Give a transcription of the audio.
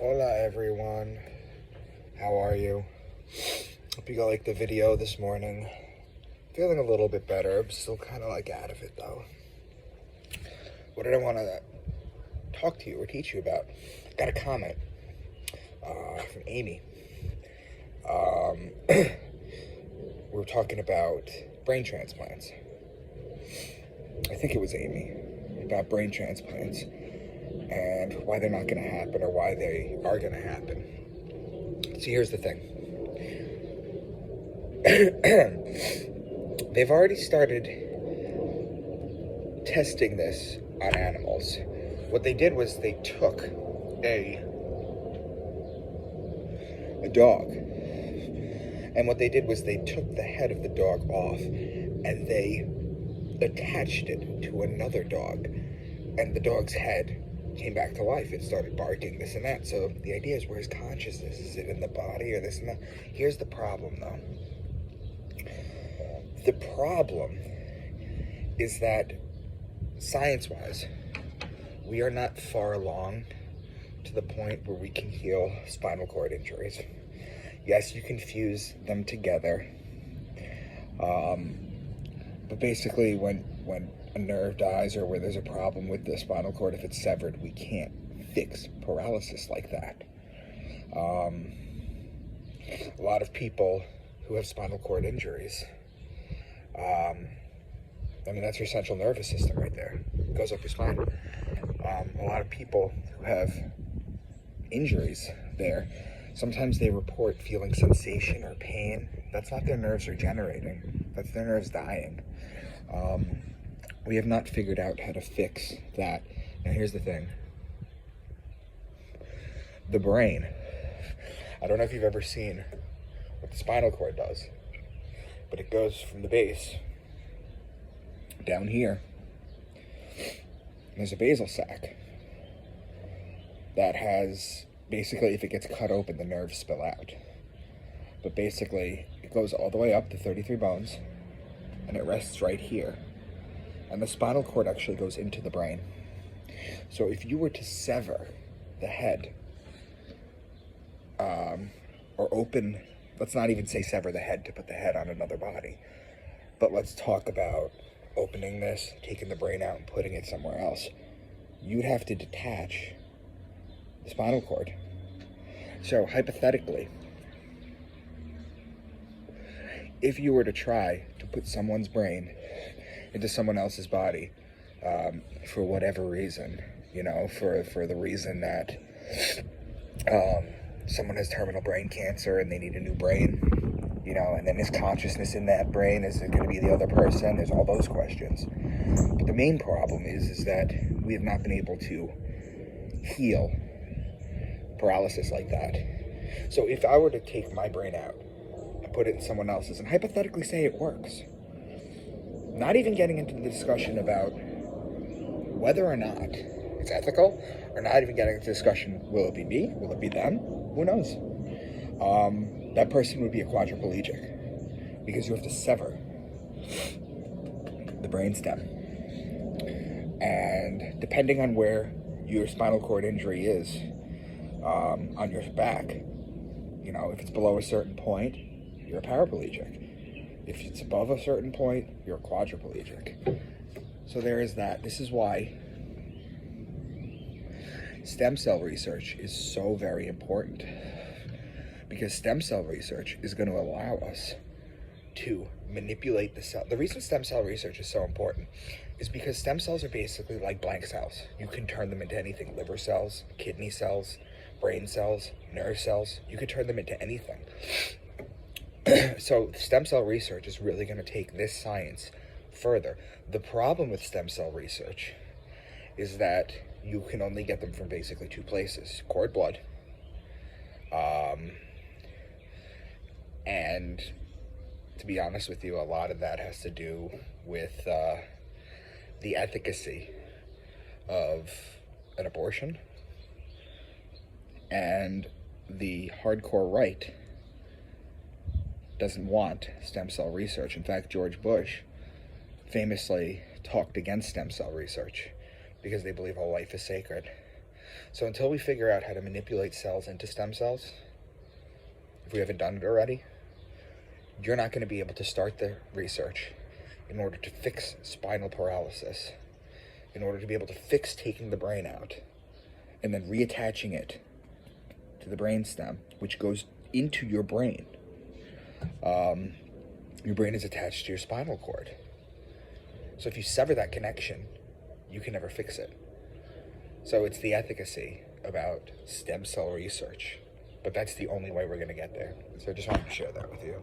Hola everyone, how are you? Hope you got like the video this morning. Feeling a little bit better, I'm still kind of like out of it though. What did I want to talk to you or teach you about? Got a comment from Amy. We were talking about brain transplants. I think it was Amy, about brain transplants and why they're not going to happen or why they are going to happen. See, here's the thing. They've already started testing this on animals. What they did was they took a dog, and what they did was they took the head of the dog off and they attached it to another dog, and the dog's head came back to life. It started barking, this and that. So the idea is, where's consciousness? Is it in the body or this and that? Here's the problem though. The problem is that science-wise, we are not far along to the point where we can heal spinal cord injuries. Yes, you can fuse them together, but basically when a nerve dies or where there's a problem with the spinal cord, if it's severed, we can't fix paralysis like that. A lot of people who have spinal cord injuries, that's your central nervous system right there. It goes up your spine. A lot of people who have injuries there, sometimes they report feeling sensation or pain. That's not their nerves regenerating. That's their nerves dying. We have not figured out how to fix that. Now here's the thing. The brain. I don't know if you've ever seen what the spinal cord does, but it goes from the base down here. There's a basal sac that has, basically, if it gets cut open, the nerves spill out. But basically, it goes all the way up to 33 bones, and it rests right here. And the spinal cord actually goes into the brain. So if you were to sever the head, or open, let's not even say sever the head to put the head on another body, but let's talk about opening this, taking the brain out and putting it somewhere else. You'd have to detach the spinal cord. So hypothetically, if you were to try to put someone's brain into someone else's body, for whatever reason, for the reason that someone has terminal brain cancer and they need a new brain, and then is consciousness in that brain? Is it going to be the other person? There's all those questions. But the main problem is that we have not been able to heal paralysis like that. So if I were to take my brain out and put it in someone else's, and hypothetically say it works, not even getting into the discussion about whether or not it's ethical, or not even getting into the discussion, will it be me? Will it be them? Who knows? That person would be a quadriplegic, because you have to sever the brainstem. And depending on where your spinal cord injury is, on your back, if it's below a certain point, you're a paraplegic. If it's above a certain point, you're a quadriplegic. So there is that. This is why stem cell research is so very important, because stem cell research is going to allow us to manipulate the cell. The reason stem cell research is so important is because stem cells are basically like blank cells. You can turn them into anything: liver cells, kidney cells, brain cells, nerve cells. You could turn them into anything. So stem cell research is really going to take this science further. The problem with stem cell research is that you can only get them from basically two places: cord blood, and to be honest with you, a lot of that has to do with the efficacy of an abortion, and the hardcore right doesn't want stem cell research. In fact, George Bush famously talked against stem cell research because they believe all life is sacred. So until we figure out how to manipulate cells into stem cells, if we haven't done it already, you're not going to be able to start the research in order to fix spinal paralysis, in order to be able to fix taking the brain out and then reattaching it to the brainstem, which goes into your brain. Your brain is attached to your spinal cord. So if you sever that connection, you can never fix it. So it's the efficacy about stem cell research, but that's the only way we're going to get there. So I just wanted to share that with you.